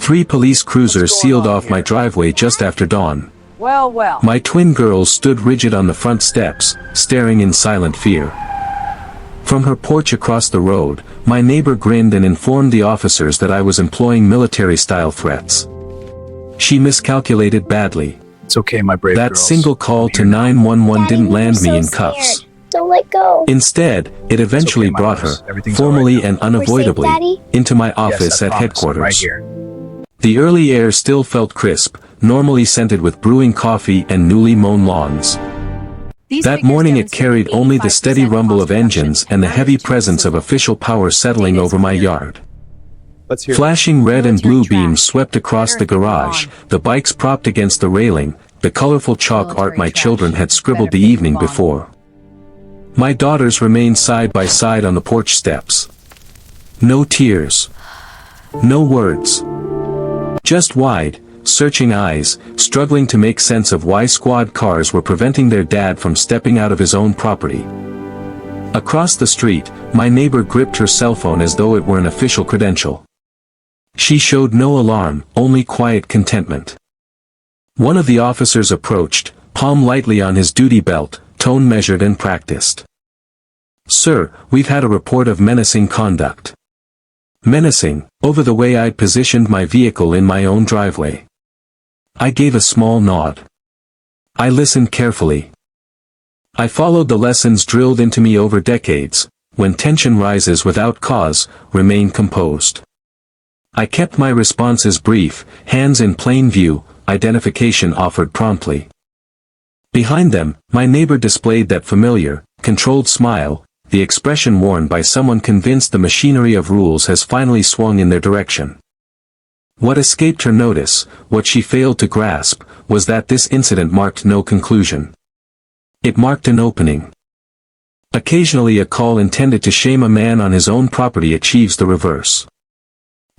3 police cruisers sealed off my driveway just after dawn. Well, well. My twin girls stood rigid on the front steps, staring in silent fear. From her porch across the road, my neighbor grinned and informed the officers that I was employing military-style threats. She miscalculated badly. It's okay, my brave That girls. single call to 911 didn't land me in cuffs. Don't let go. Instead, it eventually okay, my brought her, loves. Everything's formally all right now. and unavoidably, We're safe, Daddy? into my Yes, office I at promise. headquarters. Right here. The early air still felt crisp, normally scented with brewing coffee and newly mown lawns. That morning it carried only the steady rumble of engines and the heavy presence of official power settling over my yard. Let's hear. Flashing red and blue beams swept across the garage, the bikes propped against the railing, the colorful chalk art my children had scribbled the evening before. My daughters remained side by side on the porch steps. No tears. No words. Just wide, searching eyes, struggling to make sense of why squad cars were preventing their dad from stepping out of his own property. Across the street, my neighbor gripped her cell phone as though it were an official credential. She showed no alarm, only quiet contentment. One of the officers approached, palm lightly on his duty belt, tone measured and practiced. "Sir, we've had a report of menacing conduct." Menacing, over the way I'd positioned my vehicle in my own driveway. I gave a small nod. I listened carefully. I followed the lessons drilled into me over decades: when tension rises without cause, remain composed. I kept my responses brief, hands in plain view, identification offered promptly. Behind them, my neighbor displayed that familiar, controlled smile, the expression worn by someone convinced the machinery of rules has finally swung in their direction. What escaped her notice, what she failed to grasp, was that this incident marked no conclusion. It marked an opening. Occasionally a call intended to shame a man on his own property achieves the reverse.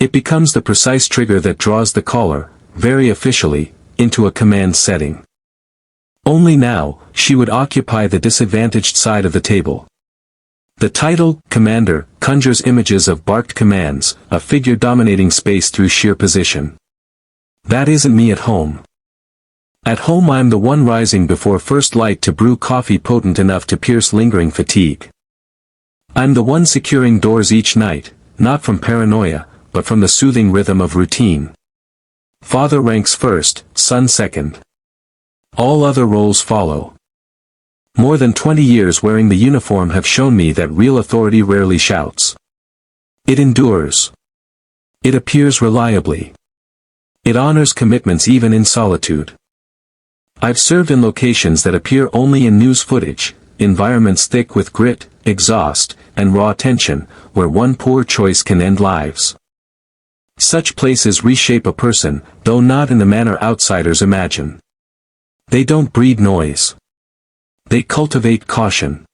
It becomes the precise trigger that draws the caller, very officially, into a command setting. Only now, she would occupy the disadvantaged side of the table. The title, Commander, conjures images of barked commands, a figure dominating space through sheer position. That isn't me at home. At home I'm the one rising before first light to brew coffee potent enough to pierce lingering fatigue. I'm the one securing doors each night, not from paranoia, but from the soothing rhythm of routine. Father ranks first, son second. All other roles follow. More than 20 years wearing the uniform have shown me that real authority rarely shouts. It endures. It appears reliably. It honors commitments even in solitude. I've served in locations that appear only in news footage, environments thick with grit, exhaust, and raw tension, where one poor choice can end lives. Such places reshape a person, though not in the manner outsiders imagine. They don't breed noise. They cultivate caution.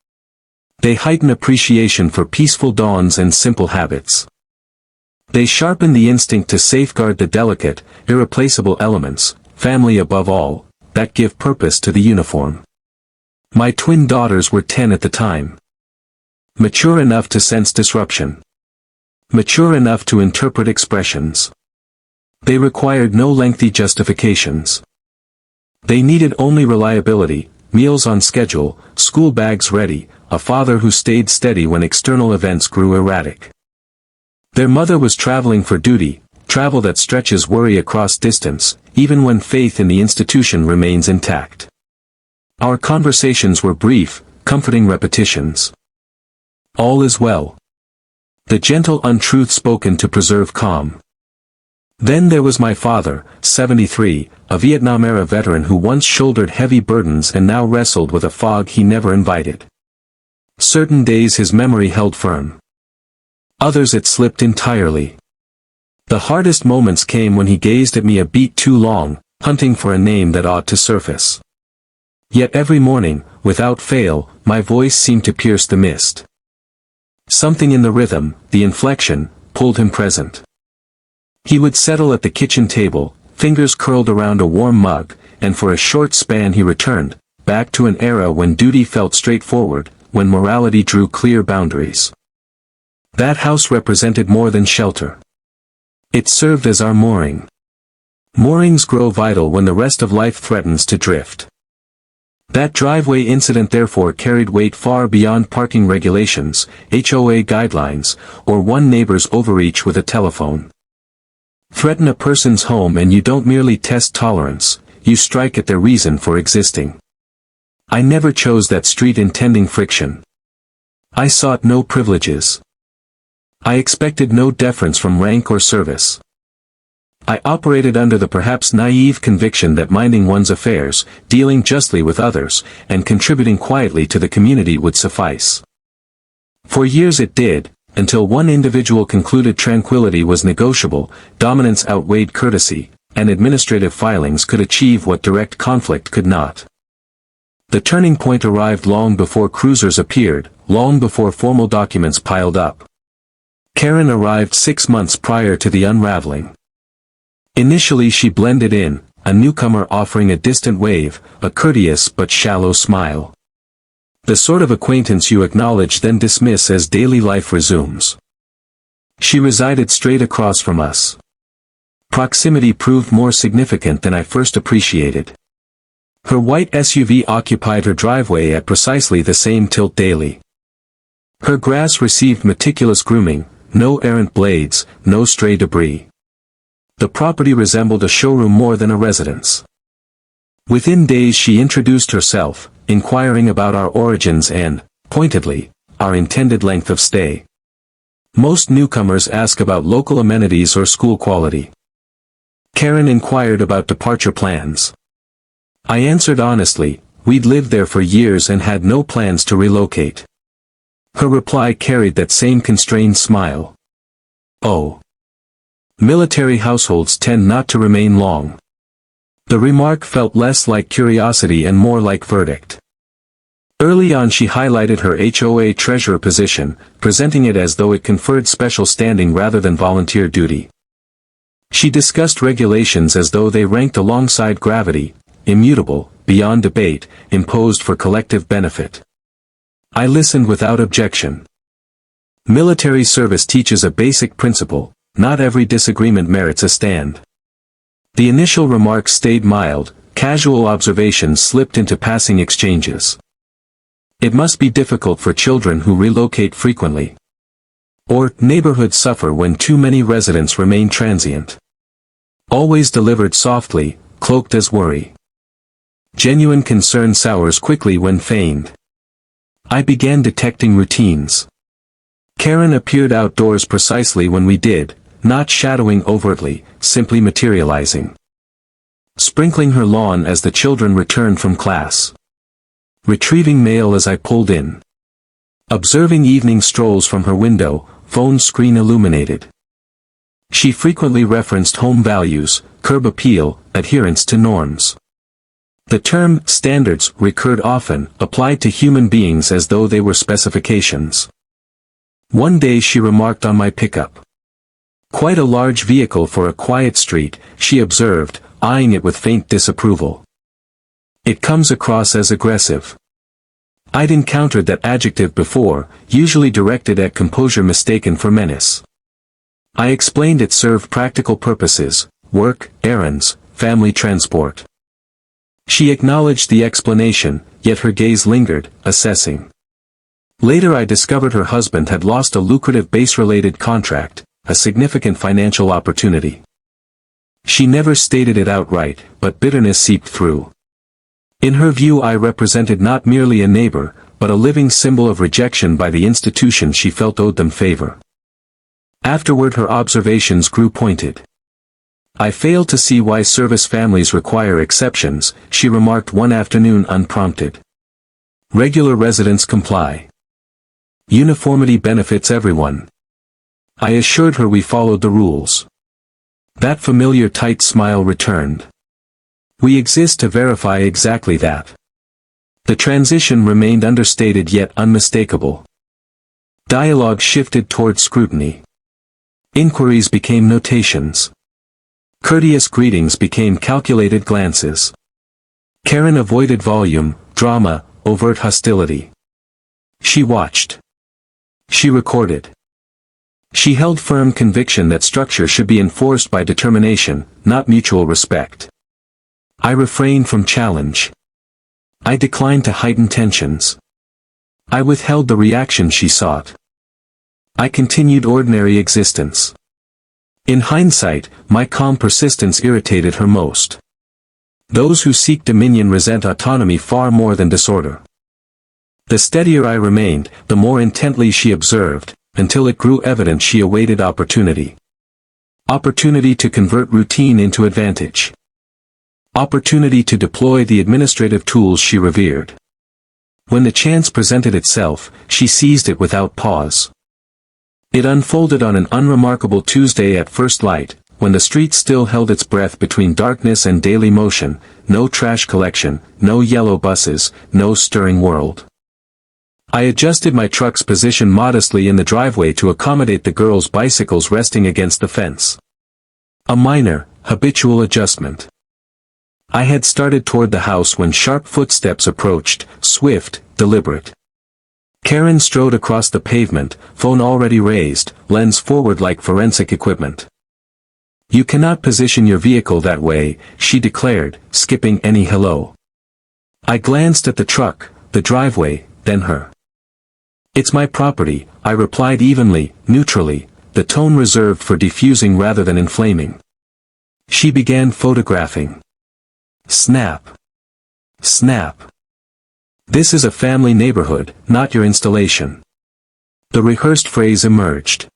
They heighten appreciation for peaceful dawns and simple habits. They sharpen the instinct to safeguard the delicate, irreplaceable elements, family above all, that give purpose to the uniform. My twin daughters were 10 at the time. Mature enough to sense disruption. Mature enough to interpret expressions. They required no lengthy justifications. They needed only reliability, meals on schedule, school bags ready, a father who stayed steady when external events grew erratic. Their mother was traveling for duty, travel that stretches worry across distance, even when faith in the institution remains intact. Our conversations were brief, comforting repetitions. All is well. The gentle untruth spoken to preserve calm. Then there was my father, 73, a Vietnam-era veteran who once shouldered heavy burdens and now wrestled with a fog he never invited. Certain days his memory held firm. Others it slipped entirely. The hardest moments came when he gazed at me a beat too long, hunting for a name that ought to surface. Yet every morning, without fail, my voice seemed to pierce the mist. Something in the rhythm, the inflection, pulled him present. He would settle at the kitchen table, fingers curled around a warm mug, and for a short span he returned, back to an era when duty felt straightforward, when morality drew clear boundaries. That house represented more than shelter. It served as our mooring. Moorings grow vital when the rest of life threatens to drift. That driveway incident therefore carried weight far beyond parking regulations, HOA guidelines, or one neighbor's overreach with a telephone. Threaten a person's home and you don't merely test tolerance, you strike at their reason for existing. I never chose that street intending friction. I sought no privileges. I expected no deference from rank or service. I operated under the perhaps naive conviction that minding one's affairs, dealing justly with others, and contributing quietly to the community would suffice. For years it did, until one individual concluded tranquility was negotiable, dominance outweighed courtesy, and administrative filings could achieve what direct conflict could not. The turning point arrived long before cruisers appeared, long before formal documents piled up. Karen arrived 6 months prior to the unraveling. Initially she blended in, a newcomer offering a distant wave, a courteous but shallow smile. The sort of acquaintance you acknowledge then dismiss as daily life resumes. She resided straight across from us. Proximity proved more significant than I first appreciated. Her white SUV occupied her driveway at precisely the same tilt daily. Her grass received meticulous grooming, no errant blades, no stray debris. The property resembled a showroom more than a residence. Within days she introduced herself, inquiring about our origins and, pointedly, our intended length of stay. Most newcomers ask about local amenities or school quality. Karen inquired about departure plans. I answered honestly, we'd lived there for years and had no plans to relocate. Her reply carried that same constrained smile. Oh. Military households tend not to remain long. The remark felt less like curiosity and more like verdict. Early on she highlighted her HOA treasurer position, presenting it as though it conferred special standing rather than volunteer duty. She discussed regulations as though they ranked alongside gravity, immutable, beyond debate, imposed for collective benefit. I listened without objection. Military service teaches a basic principle: not every disagreement merits a stand. The initial remarks stayed mild, casual observations slipped into passing exchanges. It must be difficult for children who relocate frequently. Or, neighborhoods suffer when too many residents remain transient. Always delivered softly, cloaked as worry. Genuine concern sours quickly when feigned. I began detecting routines. Karen appeared outdoors precisely when we did, not shadowing overtly, simply materializing. Sprinkling her lawn as the children returned from class. Retrieving mail as I pulled in. Observing evening strolls from her window, phone screen illuminated. She frequently referenced home values, curb appeal, adherence to norms. The term standards recurred often, applied to human beings as though they were specifications. One day she remarked on my pickup. Quite a large vehicle for a quiet street, she observed, eyeing it with faint disapproval. It comes across as aggressive. I'd encountered that adjective before, usually directed at composure mistaken for menace. I explained it served practical purposes: work, errands, family transport. She acknowledged the explanation, yet her gaze lingered, assessing. Later I discovered her husband had lost a lucrative base-related contract, a significant financial opportunity. She never stated it outright, but bitterness seeped through. In her view I represented not merely a neighbor, but a living symbol of rejection by the institution she felt owed them favor. Afterward her observations grew pointed. I fail to see why service families require exceptions, she remarked one afternoon unprompted. Regular residents comply. Uniformity benefits everyone. I assured her we followed the rules. That familiar tight smile returned. We exist to verify exactly that. The transition remained understated yet unmistakable. Dialogue shifted toward scrutiny. Inquiries became notations. Courteous greetings became calculated glances. Karen avoided volume, drama, overt hostility. She watched. She recorded. She held firm conviction that structure should be enforced by determination, not mutual respect. I refrained from challenge. I declined to heighten tensions. I withheld the reaction she sought. I continued ordinary existence. In hindsight, my calm persistence irritated her most. Those who seek dominion resent autonomy far more than disorder. The steadier I remained, the more intently she observed, until it grew evident she awaited opportunity. Opportunity to convert routine into advantage. Opportunity to deploy the administrative tools she revered. When the chance presented itself, she seized it without pause. It unfolded on an unremarkable Tuesday at first light, when the street still held its breath between darkness and daily motion, no trash collection, no yellow buses, no stirring world. I adjusted my truck's position modestly in the driveway to accommodate the girls' bicycles resting against the fence. A minor, habitual adjustment. I had started toward the house when sharp footsteps approached, swift, deliberate. Karen strode across the pavement, phone already raised, lens forward like forensic equipment. "You cannot position your vehicle that way," she declared, skipping any hello. I glanced at the truck, the driveway, then her. "It's my property," I replied evenly, neutrally, the tone reserved for diffusing rather than inflaming. She began photographing. Snap. Snap. "This is a family neighborhood, not your installation." The rehearsed phrase emerged.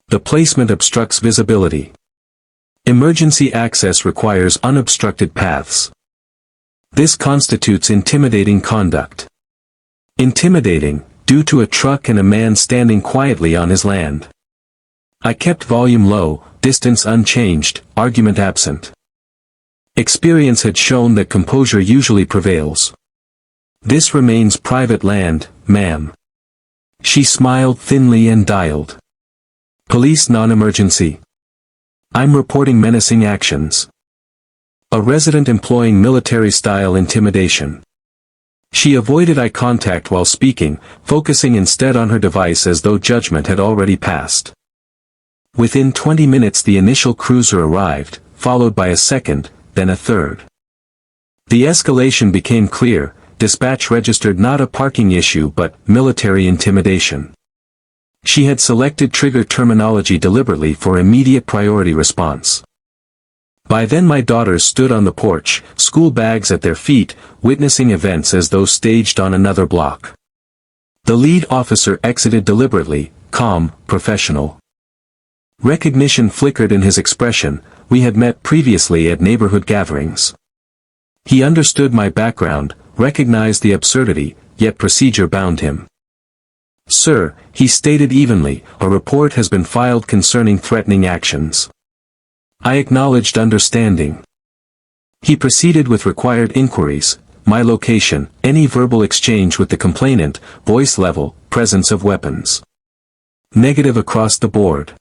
"The placement obstructs visibility. Emergency access requires unobstructed paths. This constitutes intimidating conduct." Intimidating, due to a truck and a man standing quietly on his land. I kept volume low, distance unchanged, argument absent. Experience had shown that composure usually prevails. "This remains private land, ma'am." She smiled thinly and dialed. "Police non-emergency. I'm reporting menacing actions." A resident employing military-style intimidation. She avoided eye contact while speaking, focusing instead on her device as though judgment had already passed. Within 20 minutes the initial cruiser arrived, followed by a second, then a third. The escalation became clear. Dispatch registered not a parking issue but military intimidation. She had selected trigger terminology deliberately for immediate priority response. By then my daughters stood on the porch, school bags at their feet, witnessing events as though staged on another block. The lead officer exited deliberately, calm, professional. Recognition flickered in his expression. We had met previously at neighborhood gatherings. He understood my background, recognized the absurdity, yet procedure bound him. "Sir," he stated evenly, "a report has been filed concerning threatening actions." I acknowledged understanding. He proceeded with required inquiries: my location, any verbal exchange with the complainant, voice level, presence of weapons. Negative across the board.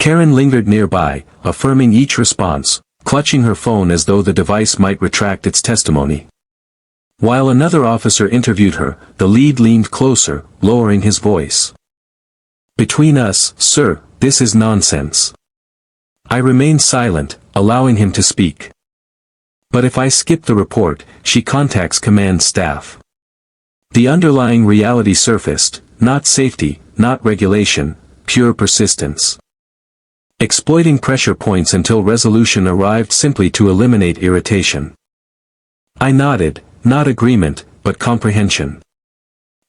Karen lingered nearby, affirming each response, clutching her phone as though the device might retract its testimony. While another officer interviewed her, the lead leaned closer, lowering his voice. "Between us, sir, this is nonsense." I remained silent, allowing him to speak. "But if I skip the report, she contacts command staff." The underlying reality surfaced: not safety, not regulation, pure persistence. Exploiting pressure points until resolution arrived simply to eliminate irritation. I nodded, not agreement, but comprehension.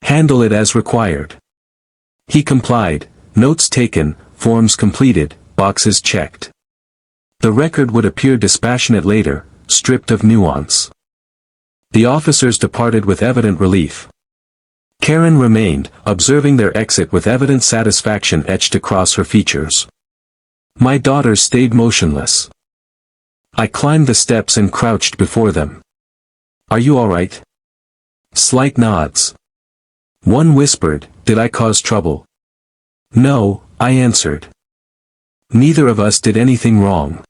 "Handle it as required." He complied, notes taken, forms completed, boxes checked. The record would appear dispassionate later, stripped of nuance. The officers departed with evident relief. Karen remained, observing their exit with evident satisfaction etched across her features. My daughters stayed motionless. I climbed the steps and crouched before them. "Are you all right?" Slight nods. One whispered, "Did I cause trouble?" "No," I answered. Neither of us did anything wrong.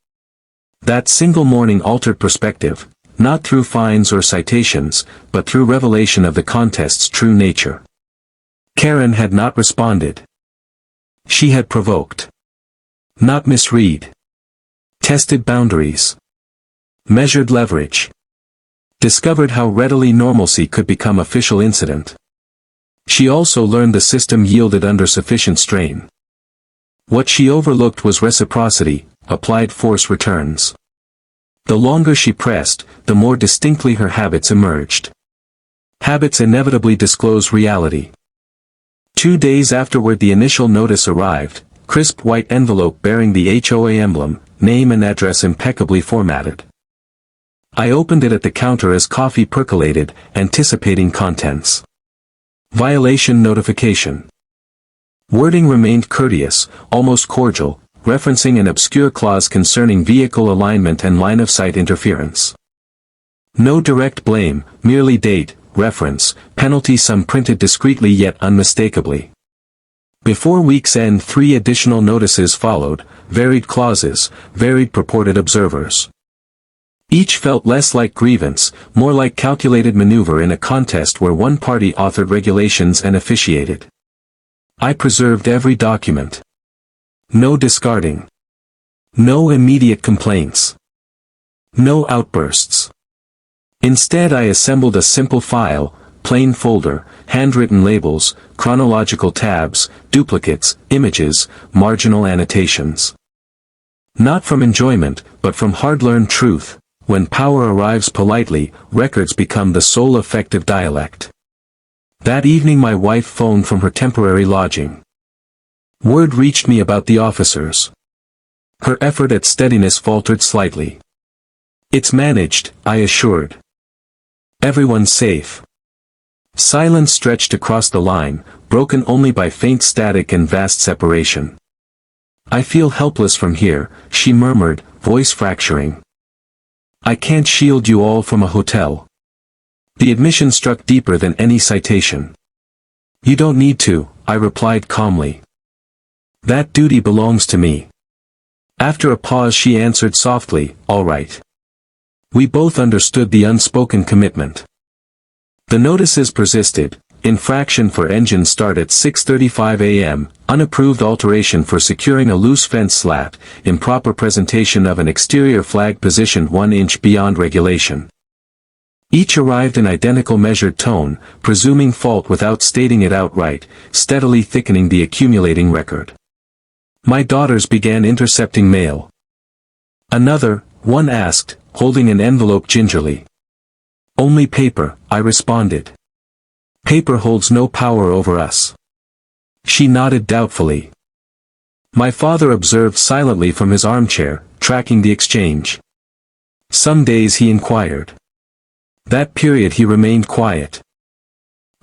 That single morning altered perspective, not through fines or citations, but through revelation of the contest's true nature. Karen had not responded. She had provoked. Not misread. Tested boundaries. Measured leverage. Discovered how readily normalcy could become official incident. She also learned the system yielded under sufficient strain. What she overlooked was reciprocity, applied force returns. The longer she pressed, the more distinctly her habits emerged. Habits inevitably disclose reality. 2 days afterward the initial notice arrived, crisp white envelope bearing the HOA emblem, name and address impeccably formatted. I opened it at the counter as coffee percolated, anticipating contents. Violation notification. Wording remained courteous, almost cordial, referencing an obscure clause concerning vehicle alignment and line-of-sight interference. No direct blame, merely date, reference, penalty sum printed discreetly yet unmistakably. Before week's end 3 additional notices followed, varied clauses, varied purported observers. Each felt less like grievance, more like calculated maneuver in a contest where one party authored regulations and officiated. I preserved every document. No discarding. No immediate complaints. No outbursts. Instead I assembled a simple file, plain folder, handwritten labels, chronological tabs, duplicates, images, marginal annotations. Not from enjoyment, but from hard-learned truth. When power arrives politely, records become the sole effective dialect. That evening my wife phoned from her temporary lodging. Word reached me about the officers. Her effort at steadiness faltered slightly. It's managed, I assured. Everyone's safe. Silence stretched across the line, broken only by faint static and vast separation. I feel helpless from here, she murmured, voice fracturing. I can't shield you all from a hotel. The admission struck deeper than any citation. You don't need to, I replied calmly. That duty belongs to me. After a pause she answered softly, all right. We both understood the unspoken commitment. The notices persisted. Infraction for engine start at 6:35 a.m., unapproved alteration for securing a loose fence slat, improper presentation of an exterior flag positioned 1 inch beyond regulation. Each arrived in identical measured tone, presuming fault without stating it outright, steadily thickening the accumulating record. My daughters began intercepting mail. Another, one asked, holding an envelope gingerly. Only paper, I responded. Paper holds no power over us. She nodded doubtfully. My father observed silently from his armchair, tracking the exchange. Some days he inquired. That period he remained quiet.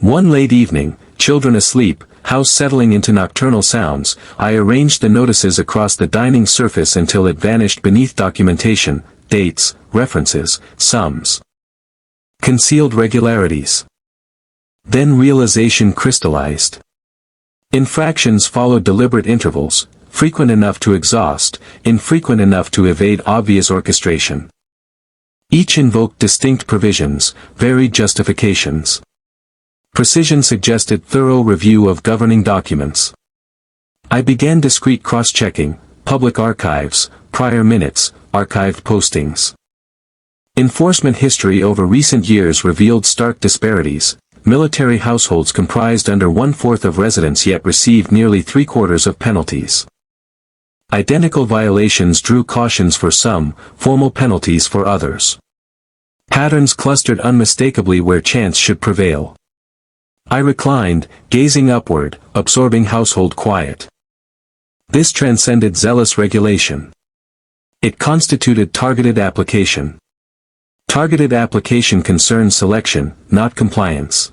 One late evening, children asleep, house settling into nocturnal sounds, I arranged the notices across the dining surface until it vanished beneath documentation, dates, references, sums. Concealed regularities. Then realization crystallized. Infractions followed deliberate intervals, frequent enough to exhaust, infrequent enough to evade obvious orchestration. Each invoked distinct provisions, varied justifications. Precision suggested thorough review of governing documents. I began discreet cross-checking, public archives, prior minutes, archived postings. Enforcement history over recent years revealed stark disparities. Military households comprised under 1/4 of residents yet received nearly 3/4 of penalties. Identical violations drew cautions for some, formal penalties for others. Patterns clustered unmistakably where chance should prevail. I reclined, gazing upward, absorbing household quiet. This transcended zealous regulation. It constituted targeted application. Targeted application concerned selection, not compliance.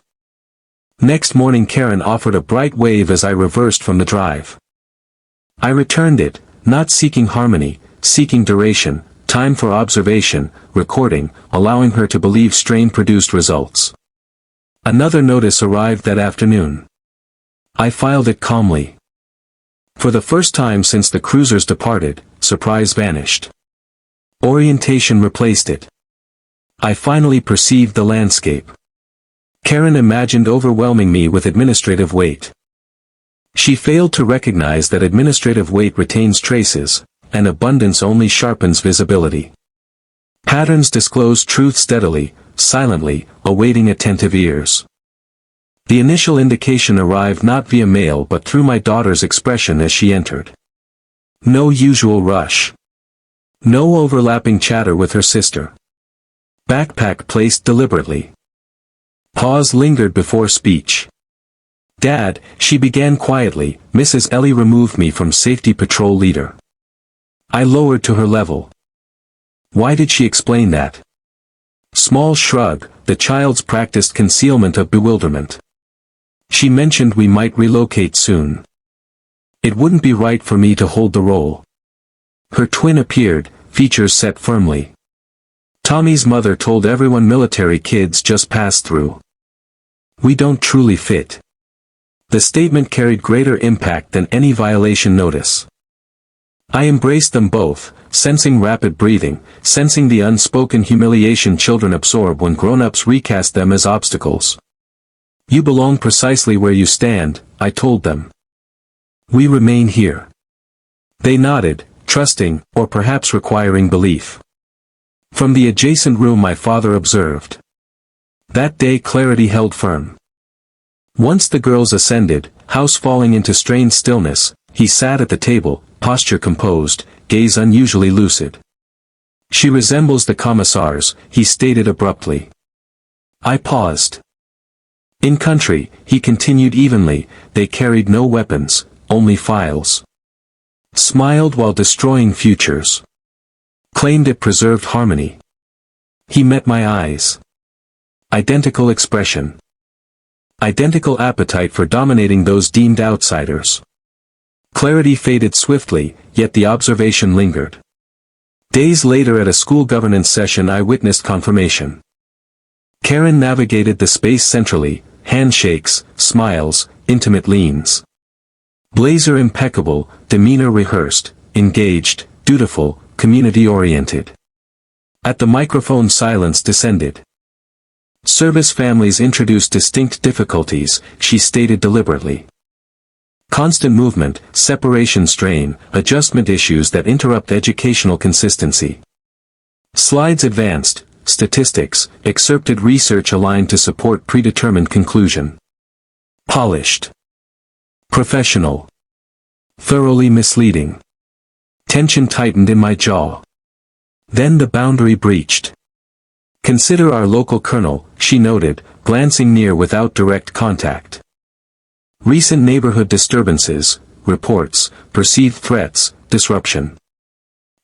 Next morning Karen offered a bright wave as I reversed from the drive. I returned it, not seeking harmony, seeking duration, time for observation, recording, allowing her to believe strain produced results. Another notice arrived that afternoon. I filed it calmly. For the first time since the cruisers departed, surprise vanished. Orientation replaced it. I finally perceived the landscape. Karen imagined overwhelming me with administrative weight. She failed to recognize that administrative weight retains traces, and abundance only sharpens visibility. Patterns disclose truth steadily, silently, awaiting attentive ears. The initial indication arrived not via mail but through my daughter's expression as she entered. No usual rush. No overlapping chatter with her sister. Backpack placed deliberately. Pause lingered before speech. "Dad," she began quietly, "Mrs. Ellie removed me from safety patrol leader." I lowered to her level. "Why did she explain that?" Small shrug, the child's practiced concealment of bewilderment. "She mentioned we might relocate soon. It wouldn't be right for me to hold the role." Her twin appeared, features set firmly. "Tommy's mother told everyone military kids just pass through. We don't truly fit." The statement carried greater impact than any violation notice. I embraced them both, sensing rapid breathing, sensing the unspoken humiliation children absorb when grown-ups recast them as obstacles. "You belong precisely where you stand," I told them. "We remain here." They nodded, trusting, or perhaps requiring belief. From the adjacent room my father observed. That day clarity held firm. Once the girls ascended, house falling into strained stillness, he sat at the table, posture composed, gaze unusually lucid. "She resembles the commissars," he stated abruptly. I paused. "In country," he continued evenly, "they carried no weapons, only files. Smiled while destroying futures. Claimed it preserved harmony." He met my eyes. Identical expression. Identical appetite for dominating those deemed outsiders. Clarity faded swiftly, yet the observation lingered. Days later at a school governance session I witnessed confirmation. Karen navigated the space centrally, handshakes, smiles, intimate leans. Blazer impeccable, demeanor rehearsed, engaged, dutiful, community-oriented. At the microphone silence descended. "Service families introduce distinct difficulties," she stated deliberately. "Constant movement, separation strain, adjustment issues that interrupt educational consistency." Slides advanced, statistics, excerpted research aligned to support predetermined conclusion. Polished. Professional. Thoroughly misleading. Tension tightened in my jaw. Then the boundary breached. "Consider our local colonel," she noted, glancing near without direct contact. "Recent neighborhood disturbances, reports, perceived threats, disruption.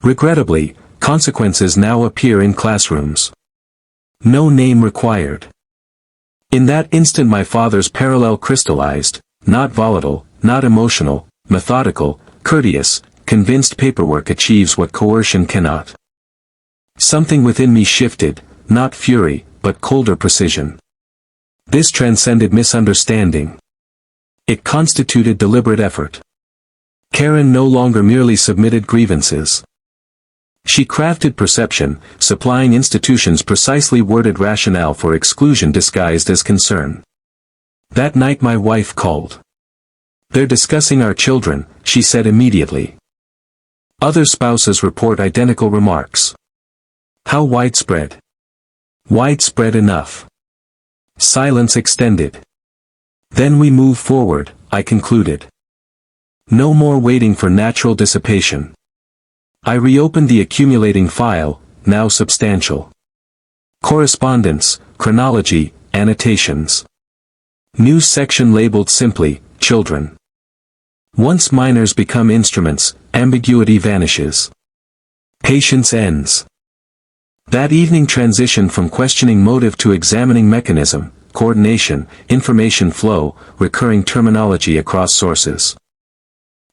Regrettably, consequences now appear in classrooms. No name required." In that instant my father's parallel crystallized, not volatile, not emotional, methodical, courteous, convinced paperwork achieves what coercion cannot. Something within me shifted, not fury, but colder precision. This transcended misunderstanding. It constituted deliberate effort. Karen no longer merely submitted grievances. She crafted perception, supplying institutions precisely worded rationale for exclusion disguised as concern. That night my wife called. "They're discussing our children," she said immediately. "Other spouses report identical remarks." "How widespread?" "Widespread enough." Silence extended. "Then we move forward," I concluded. No more waiting for natural dissipation. I reopened the accumulating file, now substantial. Correspondence, chronology, annotations. New section labeled simply, "Children." Once minors become instruments, ambiguity vanishes. Patience ends. That evening transitioned from questioning motive to examining mechanism, coordination, information flow, recurring terminology across sources.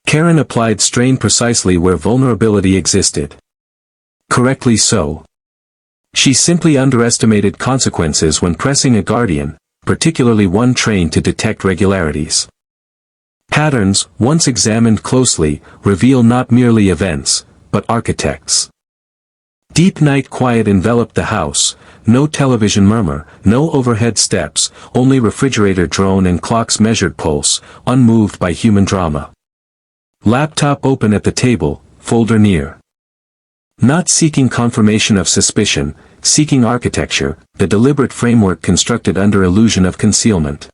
Karen applied strain precisely where vulnerability existed. Correctly so. She simply underestimated consequences when pressing a guardian, particularly one trained to detect regularities. Patterns, once examined closely, reveal not merely events, but architects. Deep night quiet enveloped the house, no television murmur, no overhead steps, only refrigerator drone and clock's measured pulse, unmoved by human drama. Laptop open at the table, folder near. Not seeking confirmation of suspicion, seeking architecture, the deliberate framework constructed under illusion of concealment.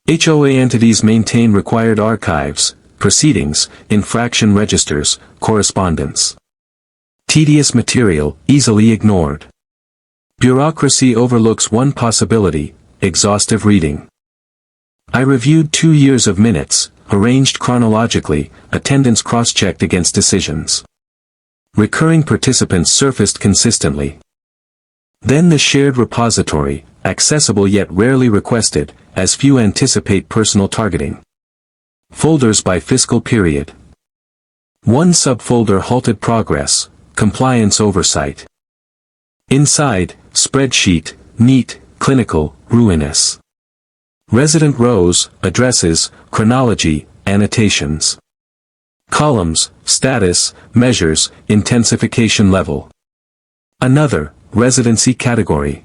HOA entities maintain required archives, proceedings, infraction registers, correspondence. Tedious material, easily ignored. Bureaucracy overlooks one possibility, exhaustive reading. I reviewed 2 years of minutes, arranged chronologically, attendance cross-checked against decisions. Recurring participants surfaced consistently. Then the shared repository, accessible yet rarely requested, as few anticipate personal targeting. Folders by fiscal period. One subfolder halted progress, compliance oversight. Inside, spreadsheet, neat, clinical, ruinous. Resident rows, addresses, chronology, annotations. Columns, status, measures, intensification level. Another, residency category.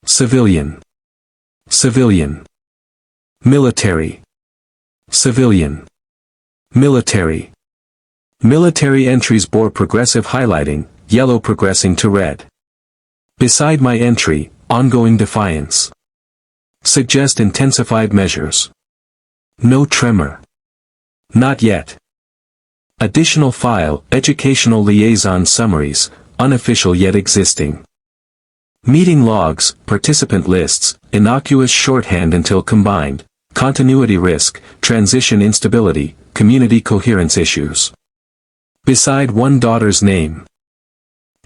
Civilian. Civilian. Military. Civilian. Military. Military entries bore progressive highlighting, yellow progressing to red. Beside my entry, ongoing defiance. Suggest intensified measures. No tremor. Not yet. Additional file, educational liaison summaries, unofficial yet existing. Meeting logs, participant lists, innocuous shorthand until combined, continuity risk, transition instability, community coherence issues. Beside one daughter's name.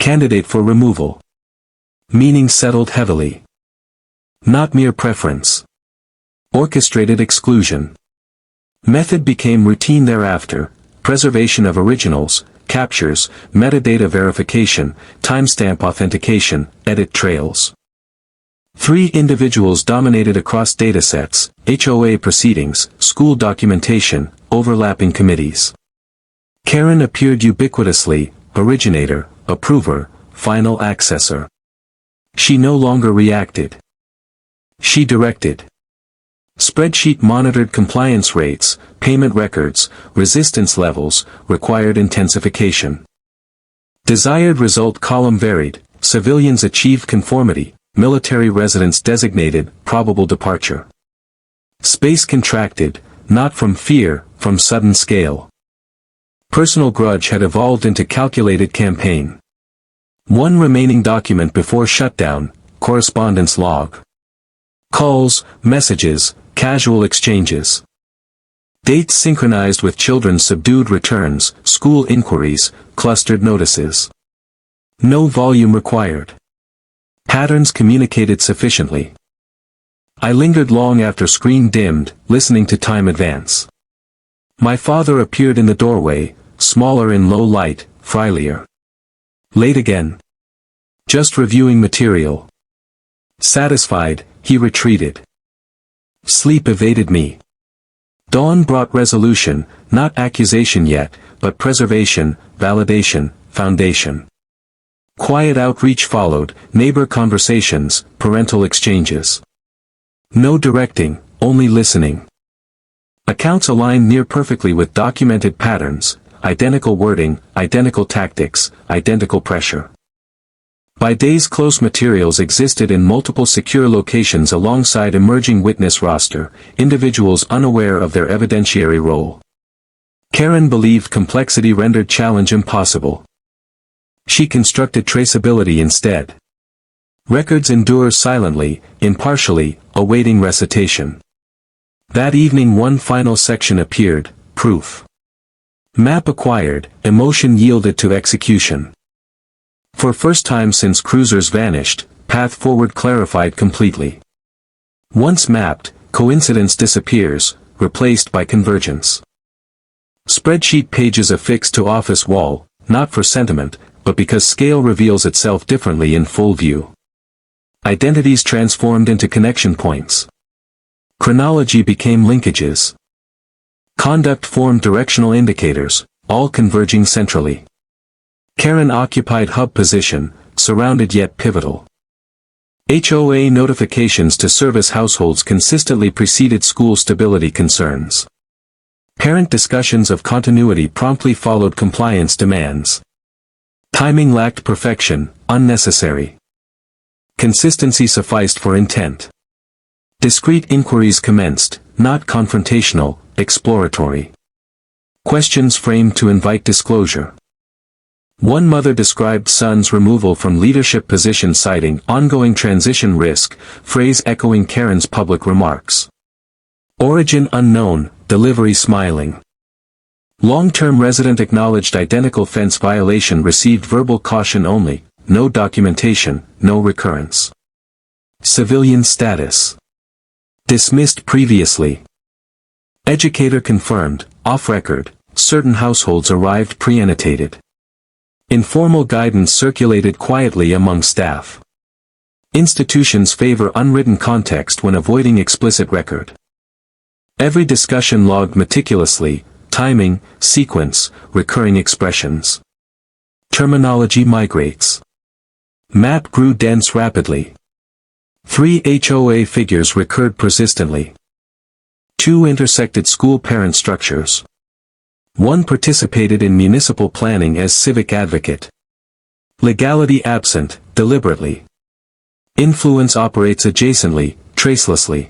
Candidate for removal. Meaning settled heavily. Not mere preference. Orchestrated exclusion. Method became routine thereafter, preservation of originals, captures, metadata verification, timestamp authentication, edit trails. 3 individuals dominated across datasets, HOA proceedings, school documentation, overlapping committees. Karen appeared ubiquitously, originator, approver, final accessor. She no longer reacted. She directed. Spreadsheet monitored compliance rates, payment records, resistance levels, required intensification. Desired result column varied, civilians achieved conformity, military residents designated, probable departure. Space contracted, not from fear, from sudden scale. Personal grudge had evolved into calculated campaign. One remaining document before shutdown, correspondence log. Calls, messages, casual exchanges. Dates synchronized with children's subdued returns, school inquiries, clustered notices. No volume required. Patterns communicated sufficiently. I lingered long after screen dimmed, listening to time advance. My father appeared in the doorway, smaller in low light, frielier. Late again. Just reviewing material. Satisfied, he retreated. Sleep evaded me. Dawn brought resolution, not accusation yet, but preservation, validation, foundation. Quiet outreach followed, neighbor conversations, parental exchanges. No directing, only listening. Accounts aligned near perfectly with documented patterns, identical wording, identical tactics, identical pressure. By days close materials existed in multiple secure locations alongside emerging witness roster, individuals unaware of their evidentiary role. Karen believed complexity rendered challenge impossible. She constructed traceability instead. Records endure silently, impartially, awaiting recitation. That evening one final section appeared, proof. Map acquired, emotion yielded to execution. For first time since cruisers vanished, path forward clarified completely. Once mapped, coincidence disappears, replaced by convergence. Spreadsheet pages affixed to office wall, not for sentiment, but because scale reveals itself differently in full view. Identities transformed into connection points. Chronology became linkages. Conduct formed directional indicators, all converging centrally. Karen occupied hub position, surrounded yet pivotal. HOA notifications to service households consistently preceded school stability concerns. Parent discussions of continuity promptly followed compliance demands. Timing lacked perfection, unnecessary. Consistency sufficed for intent. Discreet inquiries commenced, not confrontational, exploratory. Questions framed to invite disclosure. One mother described son's removal from leadership position citing ongoing transition risk, phrase echoing Karen's public remarks. Origin unknown, delivery smiling. Long-term resident acknowledged identical fence violation received verbal caution only, no documentation, no recurrence. Civilian status. Dismissed previously. Educator confirmed, off-record, certain households arrived pre-annotated. Informal guidance circulated quietly among staff. Institutions favor unwritten context when avoiding explicit record. Every discussion logged meticulously, timing, sequence, recurring expressions. Terminology migrates. Map grew dense rapidly. 3 HOA figures recurred persistently. 2 intersected school parent structures. 1 participated in municipal planning as civic advocate. Legality absent, deliberately. Influence operates adjacently, tracelessly.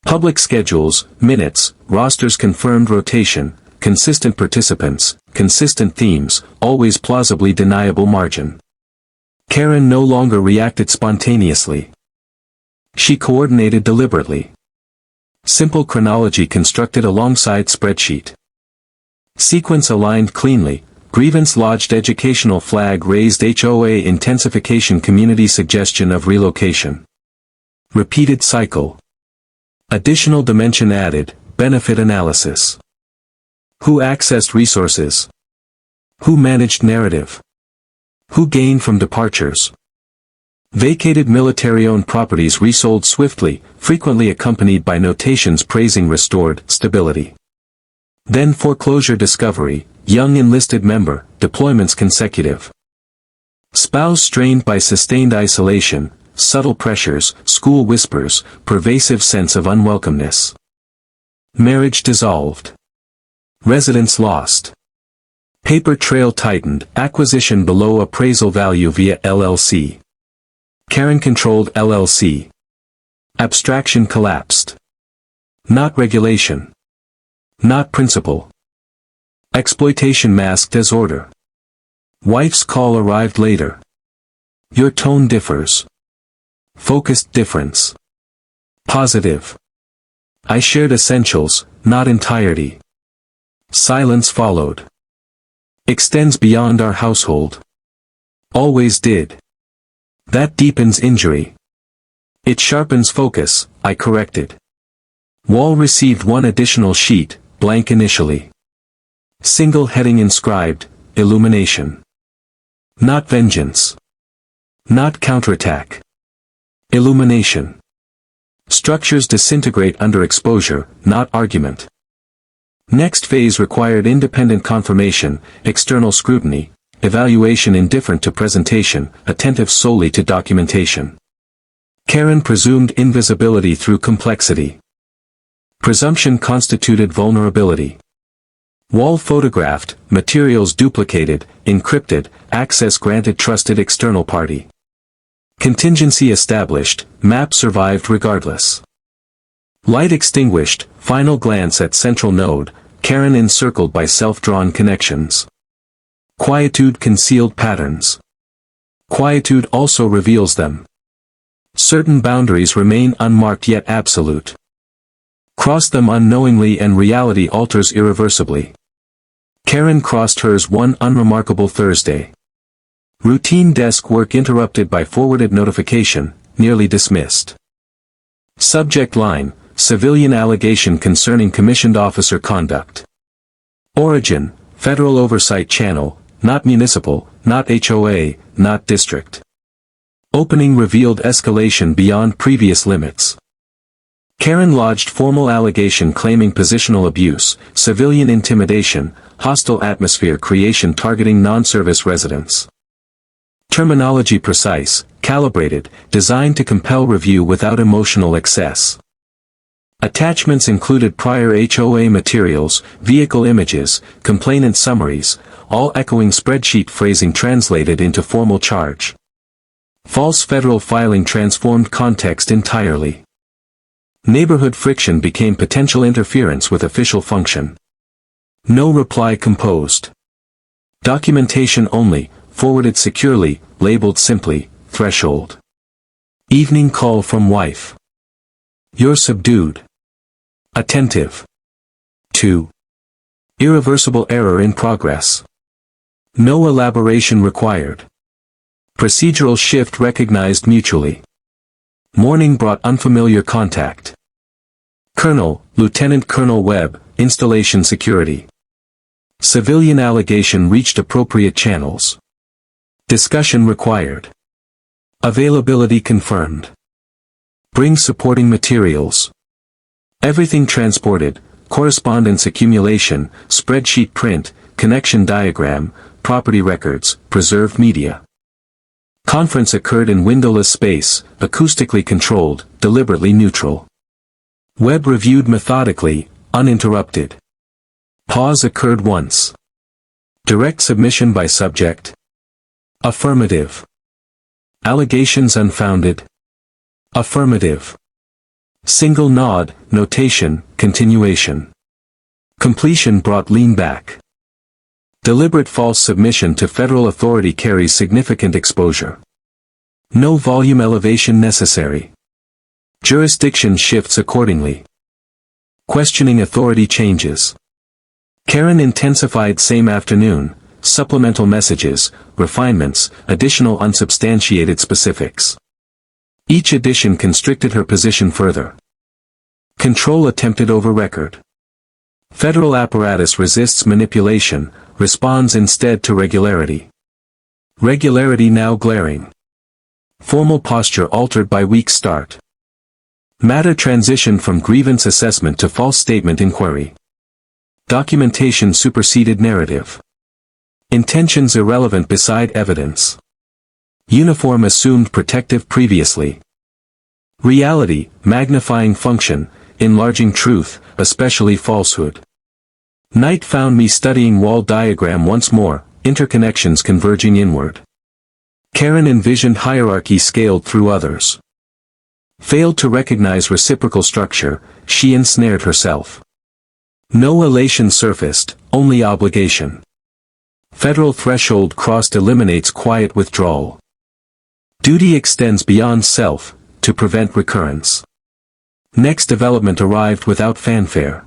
Public schedules, minutes, rosters confirmed rotation, consistent participants, consistent themes, always plausibly deniable margin. Karen no longer reacted spontaneously. She coordinated deliberately. Simple chronology constructed alongside spreadsheet. Sequence aligned cleanly, grievance lodged educational flag raised HOA intensification community suggestion of relocation. Repeated cycle. Additional dimension added, benefit analysis. Who accessed resources? Who managed narrative? Who gained from departures? Vacated military-owned properties resold swiftly, frequently accompanied by notations praising restored stability. Then foreclosure discovery, young enlisted member, deployments consecutive. Spouse strained by sustained isolation, subtle pressures, school whispers, pervasive sense of unwelcomeness. Marriage dissolved. Residence lost. Paper trail tightened, acquisition below appraisal value via LLC. Karen controlled LLC. Abstraction collapsed. Not regulation. Not principle. Exploitation masked as order. Wife's call arrived later. Your tone differs. Focused difference. Positive. I shared essentials, not entirety. Silence followed. Extends beyond our household. Always did. That deepens injury. It sharpens focus, I corrected. Wall received 1 additional sheet, blank initially. Single heading inscribed, illumination. Not vengeance. Not counterattack. Illumination. Structures disintegrate under exposure, not argument. Next phase required independent confirmation, external scrutiny, evaluation indifferent to presentation, attentive solely to documentation. Karen presumed invisibility through complexity. Presumption constituted vulnerability. Wall photographed, materials duplicated, encrypted, access granted trusted external party. Contingency established, map survived regardless. Light extinguished, final glance at central node, Karen encircled by self-drawn connections. Quietude concealed patterns. Quietude also reveals them. Certain boundaries remain unmarked yet absolute. Cross them unknowingly and reality alters irreversibly. Karen crossed hers one unremarkable Thursday. Routine desk work interrupted by forwarded notification, nearly dismissed. Subject line, civilian allegation concerning commissioned officer conduct. Origin, federal oversight channel, not municipal, not HOA, not district. Opening revealed escalation beyond previous limits. Karen lodged formal allegation claiming positional abuse, civilian intimidation, hostile atmosphere creation targeting non-service residents. Terminology precise, calibrated, designed to compel review without emotional excess. Attachments included prior HOA materials, vehicle images, complainant summaries, all echoing spreadsheet phrasing translated into formal charge. False federal filing transformed context entirely. Neighborhood friction became potential interference with official function. No reply composed. Documentation only, forwarded securely, labeled simply, threshold. Evening call from wife. You're subdued. Attentive. 2. Irreversible error in progress. No elaboration required. Procedural shift recognized mutually. Morning brought unfamiliar contact. Colonel, Lieutenant Colonel Webb, Installation Security. Civilian allegation reached appropriate channels. Discussion required. Availability confirmed. Bring supporting materials. Everything transported, correspondence accumulation, spreadsheet print, connection diagram, property records, preserved media. Conference occurred in windowless space, acoustically controlled, deliberately neutral. Webb reviewed methodically, uninterrupted. Pause occurred once. Direct submission by subject. Affirmative. Allegations unfounded. Affirmative. Single nod, notation, continuation. Completion brought lean back. Deliberate false submission to federal authority carries significant exposure. No volume elevation necessary. Jurisdiction shifts accordingly. Questioning authority changes. Karen intensified same afternoon, supplemental messages, refinements, additional unsubstantiated specifics. Each addition constricted her position further. Control attempted over record. Federal apparatus resists manipulation, responds instead to regularity. Regularity now glaring. Formal posture altered by weak start. Matter transitioned from grievance assessment to false statement inquiry. Documentation superseded narrative. Intentions irrelevant beside evidence. Uniform assumed protective previously. Reality, magnifying function, enlarging truth, especially falsehood. Night found me studying wall diagram once more, interconnections converging inward. Karen envisioned hierarchy scaled through others. Failed to recognize reciprocal structure, she ensnared herself. No elation surfaced, only obligation. Federal threshold crossed eliminates quiet withdrawal. Duty extends beyond self, to prevent recurrence. Next development arrived without fanfare.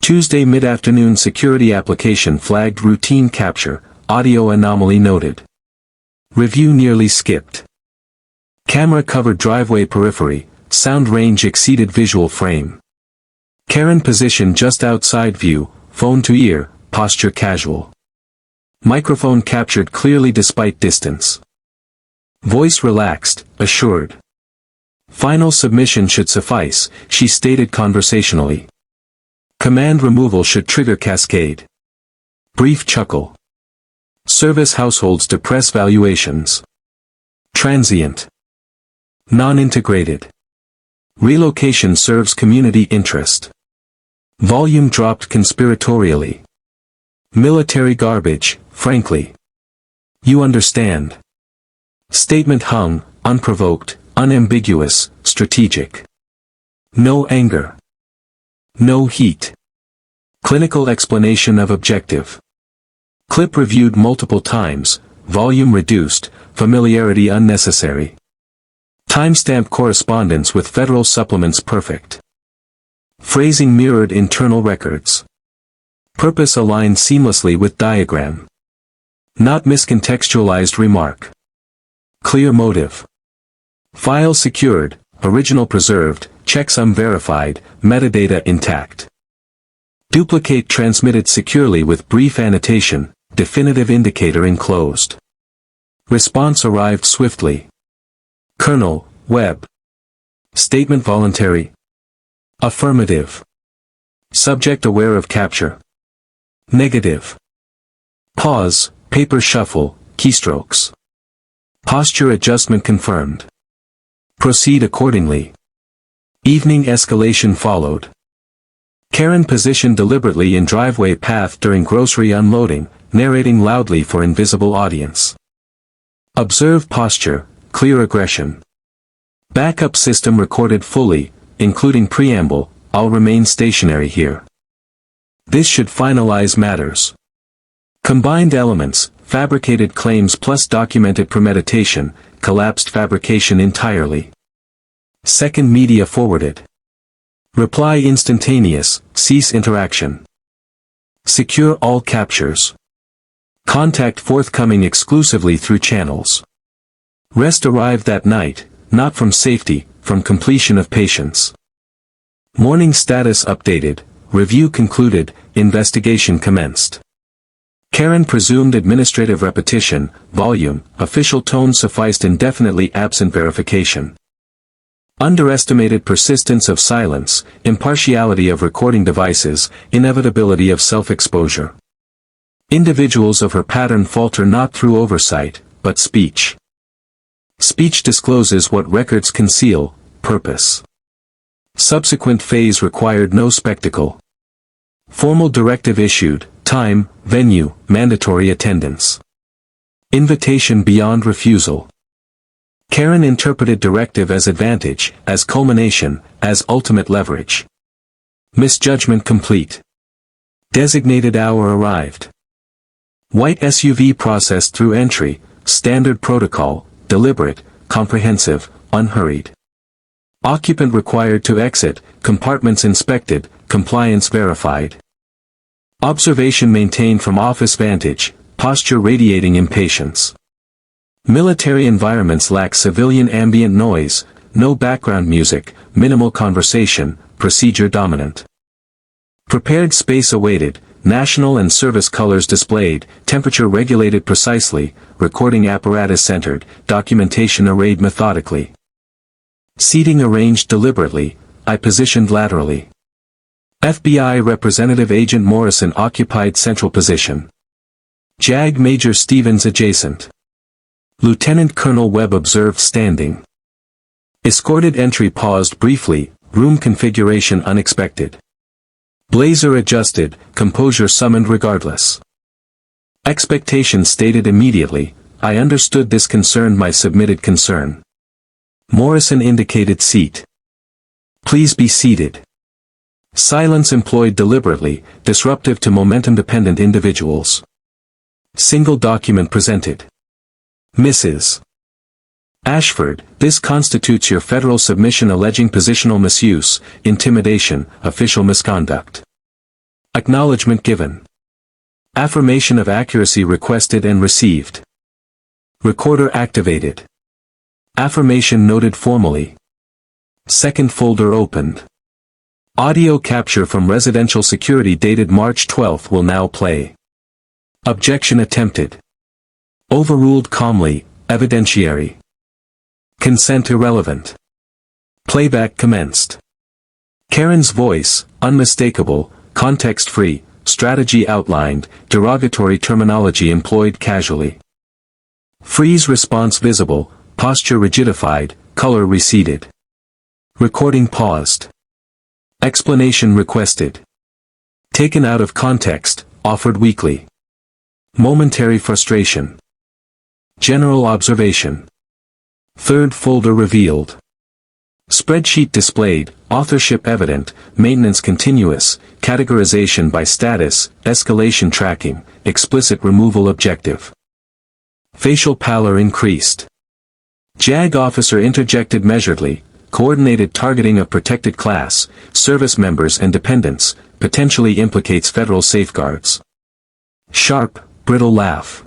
Tuesday mid-afternoon security application flagged routine capture, audio anomaly noted. Review nearly skipped. Camera covered driveway periphery, sound range exceeded visual frame. Karen position just outside view, phone to ear, posture casual. Microphone captured clearly despite distance. Voice relaxed, assured. Final submission should suffice, she stated conversationally. Command removal should trigger cascade. Brief chuckle. Service households depress valuations. Transient. Non-integrated. Relocation serves community interest. Volume dropped conspiratorially. Military garbage, frankly. You understand. Statement hung, unprovoked, unambiguous, strategic. No anger. No heat. Clinical explanation of objective. Clip reviewed multiple times, volume reduced, familiarity unnecessary. Timestamp correspondence with federal supplements perfect. Phrasing mirrored internal records. Purpose aligned seamlessly with diagram. Not miscontextualized remark. Clear motive. File secured, original preserved, checksum verified, metadata intact. Duplicate transmitted securely with brief annotation, definitive indicator enclosed. Response arrived swiftly. Colonel, Webb. Statement voluntary. Affirmative. Subject aware of capture. Negative. Pause, paper shuffle, keystrokes. Posture adjustment confirmed. Proceed accordingly. Evening escalation followed. Karen positioned deliberately in driveway path during grocery unloading, narrating loudly for invisible audience. Observe posture, clear aggression. Backup system recorded fully, including preamble, I'll remain stationary here. This should finalize matters. Combined elements, fabricated claims plus documented premeditation, collapsed fabrication entirely. Second media forwarded. Reply instantaneous, cease interaction. Secure all captures. Contact forthcoming exclusively through channels. Rest arrived that night, not from safety, from completion of patience. Morning status updated, review concluded, investigation commenced. Karen presumed administrative repetition, volume, official tone sufficed indefinitely absent verification. Underestimated persistence of silence, impartiality of recording devices, inevitability of self-exposure. Individuals of her pattern falter not through oversight, but speech. Speech discloses what records conceal, purpose. Subsequent phase required no spectacle. Formal directive issued, time, venue, mandatory attendance. Invitation beyond refusal. Karen interpreted directive as advantage, as culmination, as ultimate leverage. Misjudgment complete. Designated hour arrived. White SUV processed through entry, standard protocol, deliberate, comprehensive, unhurried. Occupant required to exit, compartments inspected, compliance verified. Observation maintained from office vantage, posture radiating impatience. Military environments lack civilian ambient noise, no background music, minimal conversation, procedure dominant. Prepared space awaited, national and service colors displayed, temperature regulated precisely, recording apparatus centered, documentation arrayed methodically. Seating arranged deliberately, I positioned laterally. FBI Representative Agent Morrison occupied central position. JAG Major Stevens adjacent. Lieutenant Colonel Webb observed standing. Escorted entry paused briefly, room configuration unexpected. Blazer adjusted, composure summoned regardless. Expectation stated immediately, I understood this concerned my submitted concern. Morrison indicated seat. Please be seated. Silence employed deliberately, disruptive to momentum-dependent individuals. Single document presented. Mrs. Ashford, this constitutes your federal submission alleging positional misuse, intimidation, official misconduct. Acknowledgement given. Affirmation of accuracy requested and received. Recorder activated. Affirmation noted formally. Second folder opened. Audio capture from residential security dated March 12 will now play. Objection attempted. Overruled calmly, evidentiary. Consent irrelevant. Playback commenced. Karen's voice, unmistakable, context-free, strategy outlined, derogatory terminology employed casually. Freeze response visible, posture rigidified, color receded. Recording paused. Explanation requested. Taken out of context, offered weakly. Momentary frustration. General observation. Third folder revealed. Spreadsheet displayed, authorship evident, maintenance continuous, categorization by status, escalation tracking, explicit removal objective. Facial pallor increased. JAG officer interjected measuredly, coordinated targeting of protected class, service members and dependents, potentially implicates federal safeguards. Sharp, brittle laugh.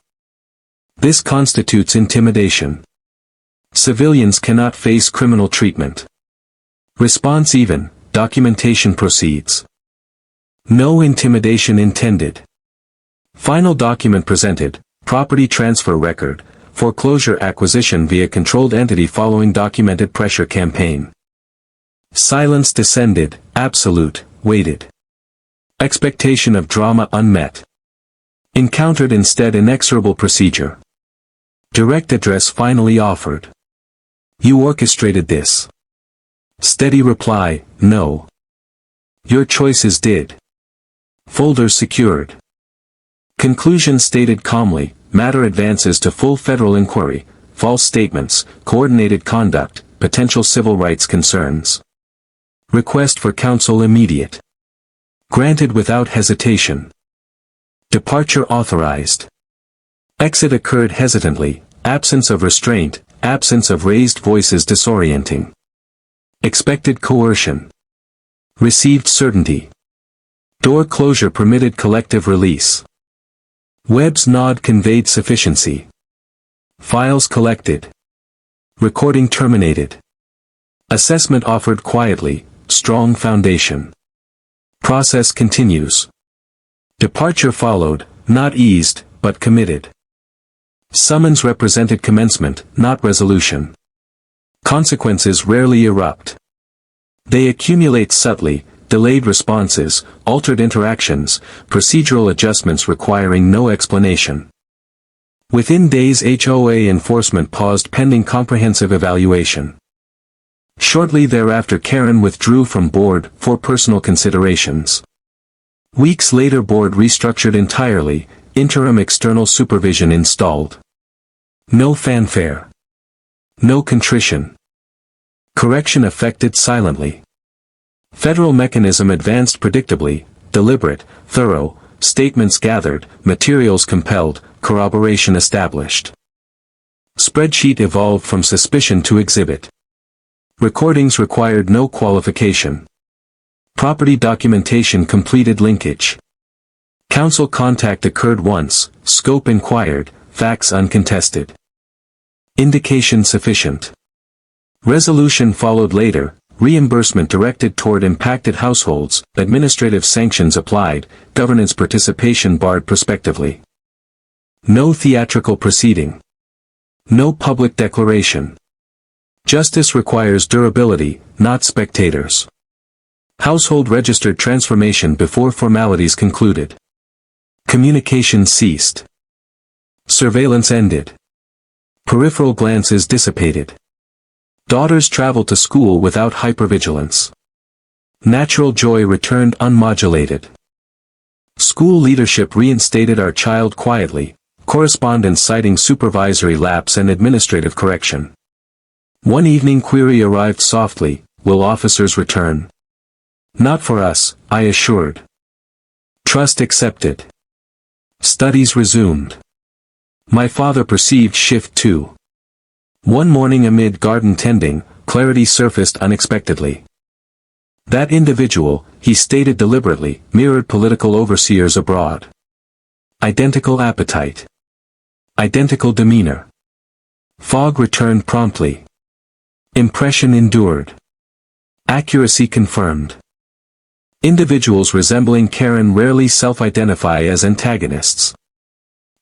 This constitutes intimidation. Civilians cannot face criminal treatment. Response even, documentation proceeds. No intimidation intended. Final document presented, property transfer record, foreclosure acquisition via controlled entity following documented pressure campaign. Silence descended, absolute, waited. Expectation of drama unmet. Encountered instead inexorable procedure. Direct address finally offered. You orchestrated this. Steady reply, no. Your choices did. Folders secured. Conclusion stated calmly, matter advances to full federal inquiry, false statements, coordinated conduct, potential civil rights concerns. Request for counsel immediate. Granted without hesitation. Departure authorized. Exit occurred hesitantly, absence of restraint, absence of raised voices disorienting. Expected coercion. Received certainty. Door closure permitted collective release. Webb's nod conveyed sufficiency. Files collected. Recording terminated. Assessment offered quietly, strong foundation. Process continues. Departure followed, not eased, but committed. Summons represented commencement, not resolution. Consequences rarely erupt. They accumulate subtly, delayed responses, altered interactions, procedural adjustments requiring no explanation. Within days HOA enforcement paused pending comprehensive evaluation. Shortly thereafter Karen withdrew from board for personal considerations. Weeks later board restructured entirely, interim external supervision installed. No fanfare. No contrition. Correction effected silently. Federal mechanism advanced predictably, deliberate, thorough, statements gathered, materials compelled, corroboration established. Spreadsheet evolved from suspicion to exhibit. Recordings required no qualification. Property documentation completed linkage. Counsel contact occurred once, scope inquired, facts uncontested. Indication sufficient. Resolution followed later, reimbursement directed toward impacted households, administrative sanctions applied, governance participation barred prospectively. No theatrical proceeding. No public declaration. Justice requires durability, not spectators. Household registered transformation before formalities concluded. Communication ceased. Surveillance ended. Peripheral glances dissipated. Daughters traveled to school without hypervigilance. Natural joy returned unmodulated. School leadership reinstated our child quietly, correspondence citing supervisory lapse and administrative correction. One evening query arrived softly, will officers return? Not for us, I assured. Trust accepted. Studies resumed. My father perceived shift 2. One morning amid garden tending, clarity surfaced unexpectedly. That individual, he stated deliberately, mirrored political overseers abroad. Identical appetite. Identical demeanor. Fog returned promptly. Impression endured. Accuracy confirmed. Individuals resembling Karen rarely self-identify as antagonists.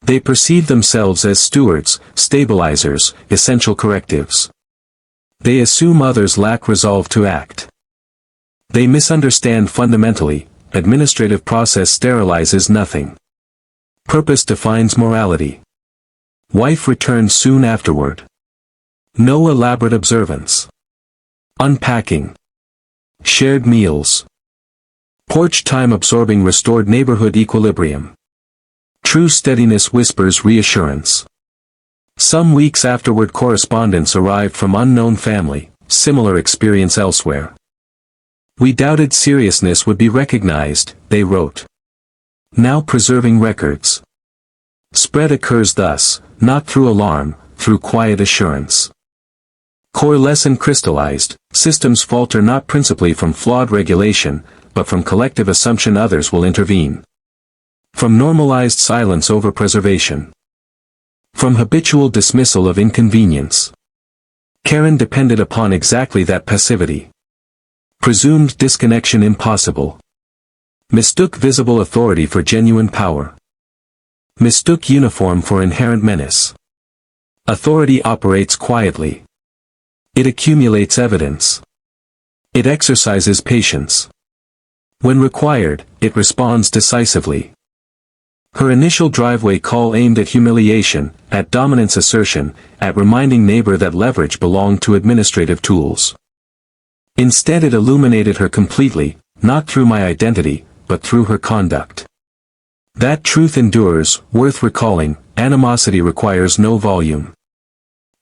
They perceive themselves as stewards, stabilizers, essential correctives. They assume others lack resolve to act. They misunderstand fundamentally, administrative process sterilizes nothing. Purpose defines morality. Wife returned soon afterward. No elaborate observance. Unpacking. Shared meals. Porch time absorbing restored neighborhood equilibrium. True steadiness whispers reassurance. Some weeks afterward correspondence arrived from unknown family, similar experience elsewhere. We doubted seriousness would be recognized, they wrote. Now preserving records. Spread occurs thus, not through alarm, through quiet assurance. Core lesson crystallized, systems falter not principally from flawed regulation, but from collective assumption others will intervene. From normalized silence over preservation. From habitual dismissal of inconvenience. Karen depended upon exactly that passivity. Presumed disconnection impossible. Mistook visible authority for genuine power. Mistook uniform for inherent menace. Authority operates quietly. It accumulates evidence. It exercises patience. When required, it responds decisively. Her initial driveway call aimed at humiliation, at dominance assertion, at reminding neighbor that leverage belonged to administrative tools. Instead it illuminated her completely, not through my identity, but through her conduct. That truth endures, worth recalling. Animosity requires no volume.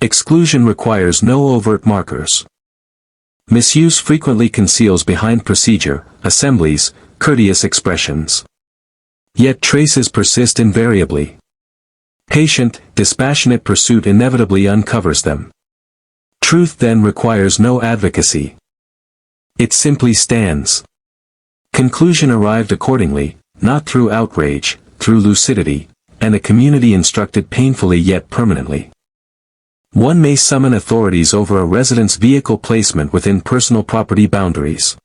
Exclusion requires no overt markers. Misuse frequently conceals behind procedure, assemblies, courteous expressions. Yet traces persist invariably. Patient, dispassionate pursuit inevitably uncovers them. Truth then requires no advocacy. It simply stands. Conclusion arrived accordingly, not through outrage, through lucidity, and a community instructed painfully yet permanently. One may summon authorities over a resident's vehicle placement within personal property boundaries.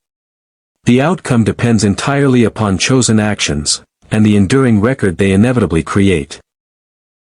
The outcome depends entirely upon chosen actions, and the enduring record they inevitably create.